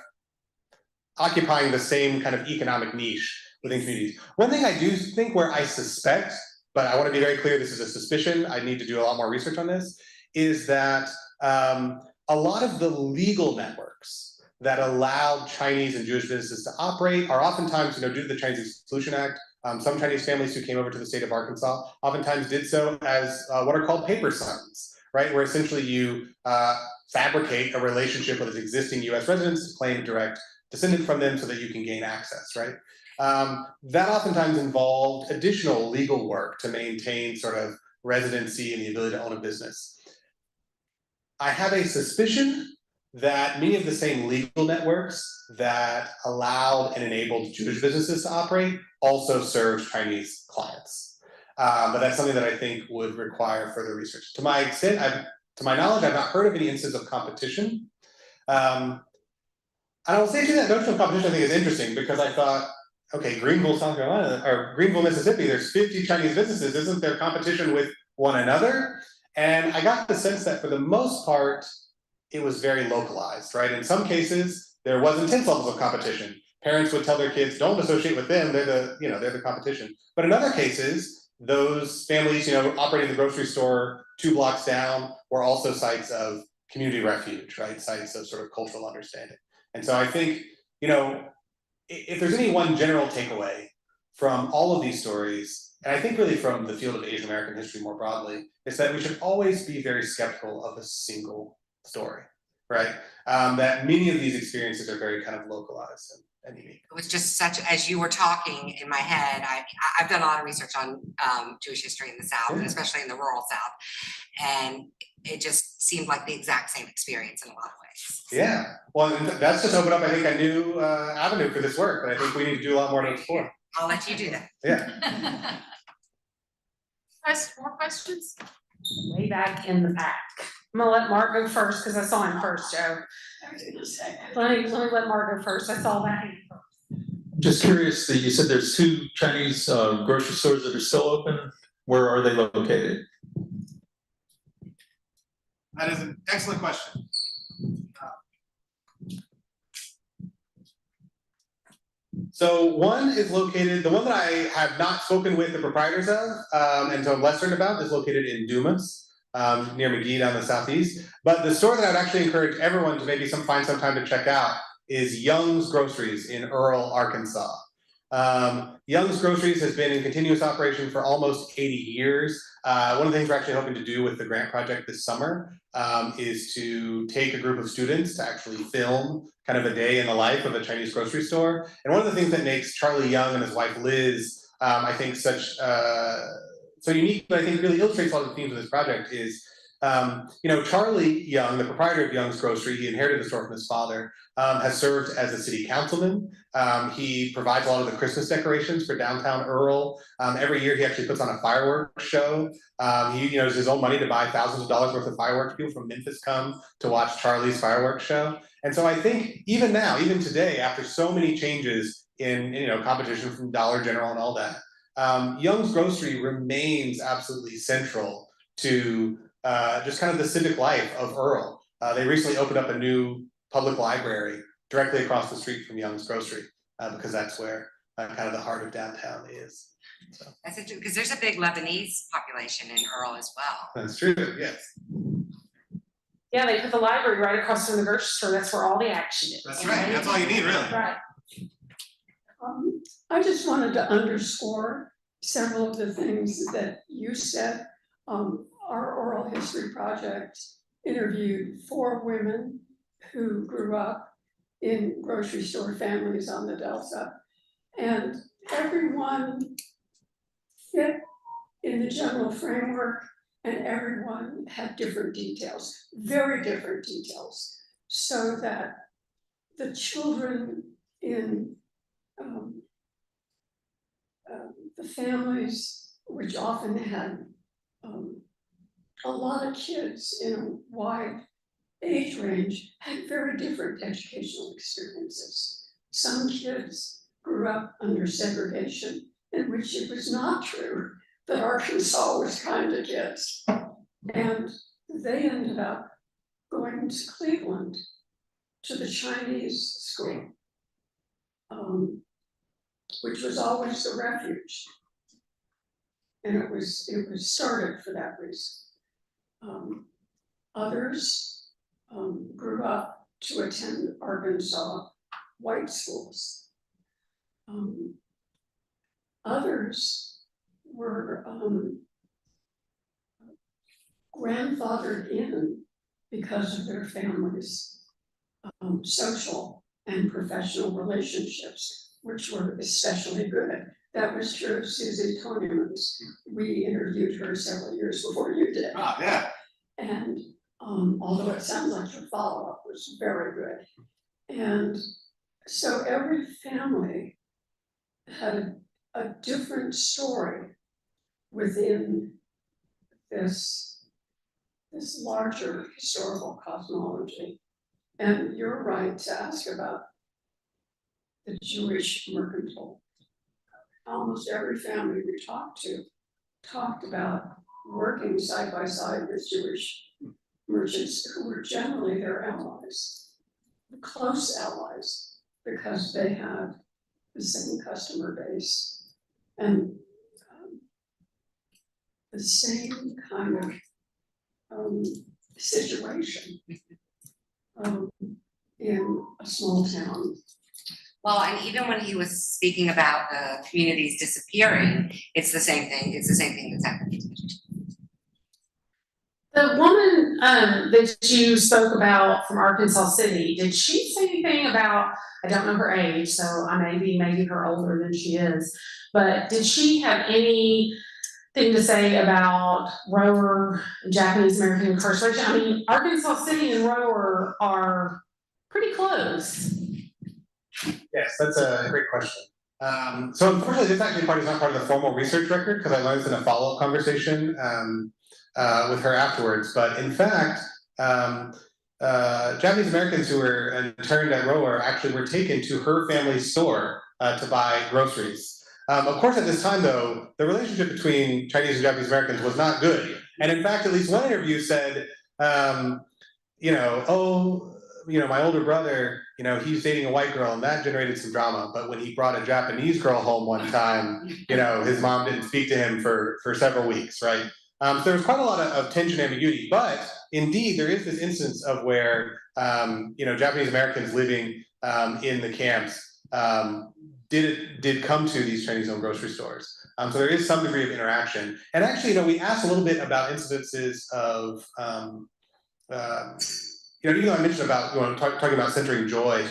occupying the same kind of economic niche within communities. One thing I do think where I suspect, but I want to be very clear, this is a suspicion, I need to do a lot more research on this, is that a lot of the legal networks that allowed Chinese and Jewish businesses to operate are oftentimes, due to the Chinese Exclusion Act, some Chinese families who came over to the state of Arkansas oftentimes did so as what are called paper sons, right? Where essentially you fabricate a relationship with existing US residents to claim direct descendant from them so that you can gain access, right? That oftentimes involved additional legal work to maintain sort of residency and the ability to own a business. I have a suspicion that many of the same legal networks that allowed and enabled Jewish businesses to operate also served Chinese clients. But that's something that I think would require further research. To my extent, to my knowledge, I've not heard of any instances of competition. And I will say too that notion of competition I think is interesting because I thought, okay, Greenville, South Carolina, or Greenville, Mississippi, there's 50 Chinese businesses. Isn't there competition with one another? And I got the sense that for the most part, it was very localized, right? In some cases, there was intense levels of competition. Parents would tell their kids, don't associate with them, they're the competition. But in other cases, those families, operating the grocery store 2 blocks down were also sites of community refuge, right? Sites of sort of cultural understanding. And so I think, if there's any one general takeaway from all of these stories, and I think really from the field of Asian American history more broadly, is that we should always be very skeptical of a single story, right? That many of these experiences are very kind of localized and unique. It was just such, as you were talking in my head, I've done a lot of research on Jewish history in the South, and especially in the rural South. And it just seemed like the exact same experience in a lot of ways. Yeah, well, that's just opened up, I think, a new avenue for this work that I think we need to do a lot more to explore. I'll let you do that. Yeah. More questions? Way back in the back. I'm gonna let Mark go first because I saw him first, Joe. Let me let Mark go first. I saw that hand first. Just curious, you said there's 2 Chinese grocery stores that are still open. Where are they located? That is an excellent question. So one is located, the one that I have not spoken with the proprietors of, and so I'm less certain about, is located in Dumas, near McGee down the southeast. But the store that I'd actually encourage everyone to maybe find some time to check out is Young's Groceries in Earl, Arkansas. Young's Groceries has been in continuous operation for almost 80 years. One of the things we're actually hoping to do with the grant project this summer is to take a group of students to actually film kind of a day in the life of a Chinese grocery store. And one of the things that makes Charlie Young and his wife Liz, I think, so unique, but I think really illustrates all the themes of this project is, Charlie Young, the proprietor of Young's Grocery, he inherited the store from his father, has served as a city councilman. He provides a lot of the Christmas decorations for downtown Earl. Every year he actually puts on a fireworks show. He uses his own money to buy thousands of dollars worth of fireworks. People from Memphis come to watch Charlie's fireworks show. And so I think even now, even today, after so many changes in competition from Dollar General and all that, Young's Grocery remains absolutely central to just kind of the civic life of Earl. They recently opened up a new public library directly across the street from Young's Grocery, because that's where kind of the heart of downtown is. So. That's interesting, because there's a big Lebanese population in Earl as well. That's true, yes. Yeah, they put the library right across from the grocery store. That's where all the action is. That's right, that's all you need, really. Right. I just wanted to underscore several of the things that you said. Our oral history project interviewed 4 women who grew up in grocery store families on the Delta, and everyone fit in the general framework, and everyone had different details, very different details, so that the children in the families, which often had a lot of kids in a wide age range, had very different educational experiences. Some kids grew up under segregation, in which it was not true that Arkansas was kind to kids. And they ended up going to Cleveland, to the Chinese school, which was always the refuge. And it was started for that reason. Others grew up to attend Arkansas white schools. Others were grandfathered in because of their families' social and professional relationships, which were especially good. That was true of Susie Toniemans. We interviewed her several years before you did. Ah, yeah. And although it sounds like your follow-up was very good. And so every family had a different story within this larger historical cosmology. And you're right to ask about the Jewish mercantile. Almost every family we talked to talked about working side by side with Jewish merchants who were generally their allies, close allies, because they had the same customer base and the same kind of situation in a small town. Well, and even when he was speaking about the communities disappearing, it's the same thing. It's the same thing that's happening. The woman that you spoke about from Arkansas City, did she say anything about, I don't know her age, so I may be maybe her older than she is, but did she have anything to say about Rower, Japanese American incarceration? I mean, Arkansas City and Rower are pretty close. Yes, that's a great question. So unfortunately, this actually part is not part of the formal research record because I learned this in a follow-up conversation with her afterwards. But in fact, Japanese Americans who were interned at Rower actually were taken to her family's store to buy groceries. Of course, at this time, though, the relationship between Chinese and Japanese Americans was not good. And in fact, at least one interview said my older brother, he's dating a white girl and that generated some drama. But when he brought a Japanese girl home one time, his mom didn't speak to him for several weeks, right? So there was quite a lot of tension and ambiguity. But indeed, there is this instance of where, Japanese Americans living in the camps did come to these Chinese-owned grocery stores. So there is some degree of interaction. And actually, we asked a little bit about incidences of, even though I mentioned about talking about centering joy,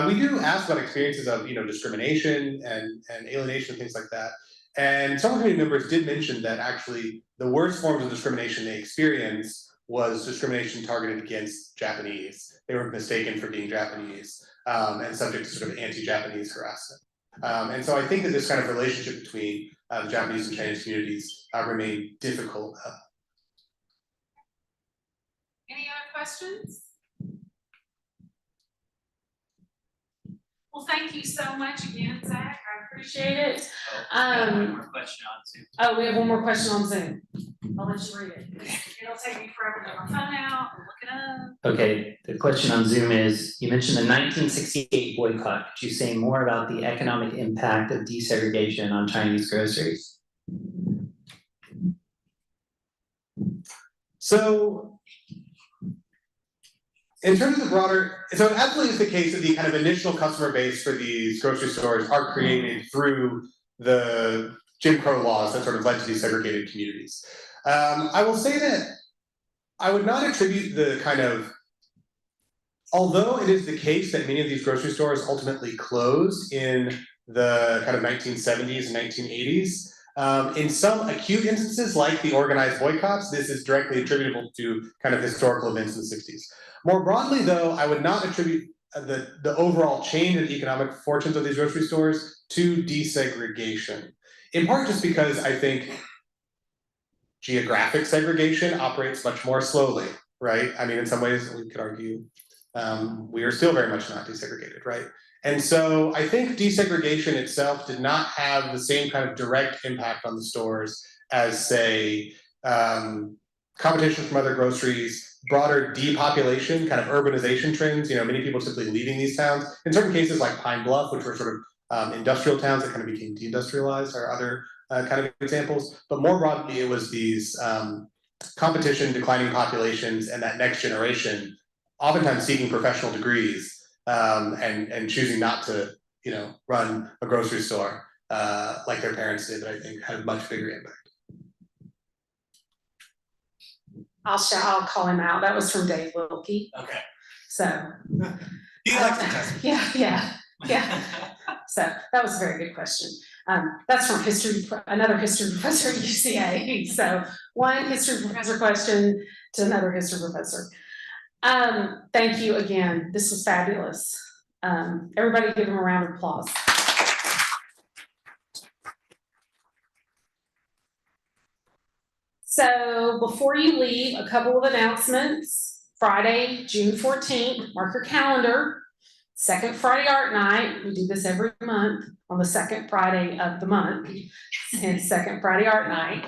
we do ask about experiences of discrimination and alienation, things like that. And some community members did mention that actually the worst forms of discrimination they experienced was discrimination targeted against Japanese. They were mistaken for being Japanese and subject to sort of anti-Japanese harassment. And so I think that this kind of relationship between the Japanese and Chinese communities remain difficult. Any other questions? Well, thank you so much again, Zach. I appreciate it. One more question on Zoom. Oh, we have one more question on Zoom. I'll let you read it. It'll take me forever to get my phone out and look it up. Okay, the question on Zoom is, you mentioned the 1968 boycott. Could you say more about the economic impact of desegregation on Chinese groceries? So, in terms of the broader, so it absolutely is the case that the kind of initial customer base for these grocery stores are created through the Jim Crow laws that sort of led to these segregated communities. I will say that I would not attribute the kind of, although it is the case that many of these grocery stores ultimately closed in the kind of 1970s and 1980s, in some acute instances, like the organized boycotts, this is directly attributable to kind of historical events in the 60s. More broadly, though, I would not attribute the overall change in the economic fortunes of these grocery stores to desegregation. In part just because I think geographic segregation operates much more slowly, right? I mean, in some ways, we could argue we are still very much not desegregated, right? And so I think desegregation itself did not have the same kind of direct impact on the stores as, say, competition from other groceries, broader depopulation, kind of urbanization trends. Many people simply leaving these towns. In certain cases, like Pine Bluff, which were sort of industrial towns that kind of became deindustrialized, are other kind of examples. But more broadly, it was these competition, declining populations, and that next generation, oftentimes seeking professional degrees and choosing not to, run a grocery store like their parents did, that I think had a much bigger impact. I'll call him out. That was from Dave Wilkie. Okay. So. He likes to test me. Yeah. So that was a very good question. That's from another history professor at UCA. So one history professor question to another history professor. Thank you again. This was fabulous. Everybody give him a round of applause. So before you leave, a couple of announcements. Friday, June 14th, mark your calendar. Second Friday Art Night. We do this every month on the second Friday of the month. And second Friday Art Night.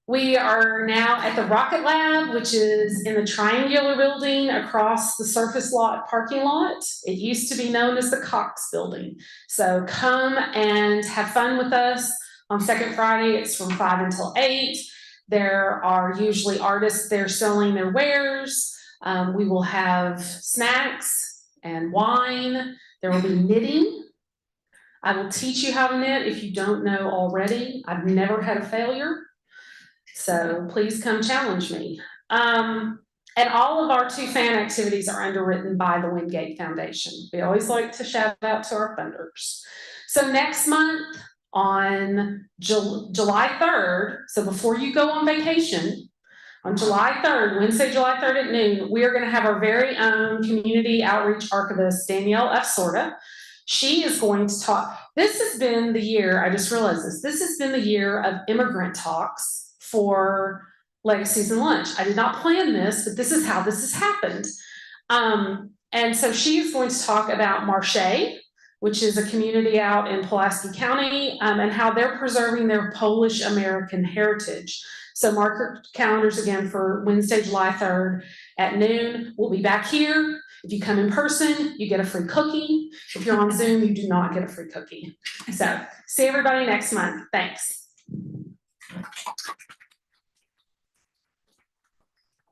We are now at the Rocket Lab, which is in the triangular building across the surface lot parking lot. It used to be known as the Cox Building. So come and have fun with us on second Friday. It's from 5 until 8. There are usually artists there selling their wares. We will have snacks and wine. There will be knitting. I will teach you how to knit if you don't know already. I've never had a failure. So please come challenge me. And all of our 2 fan activities are underwritten by the Wingate Foundation. We always like to shout out to our funders. So next month on July 3rd, so before you go on vacation, on July 3rd, Wednesday, July 3rd at noon, we are going to have our very own community outreach archivist, Danielle F. Sorda. She is going to talk. This has been the year, I just realized this has been the year of immigrant talks for Legacies and Lunch. I did not plan this, but this is how this has happened. And so she is going to talk about Marche, which is a community out in Pulaski County, and how they're preserving their Polish American heritage. So mark your calendars again for Wednesday, July 3rd at noon. We'll be back here. If you come in person, you get a free cookie. If you're on Zoom, you do not get a free cookie. So see everybody next month. Thanks.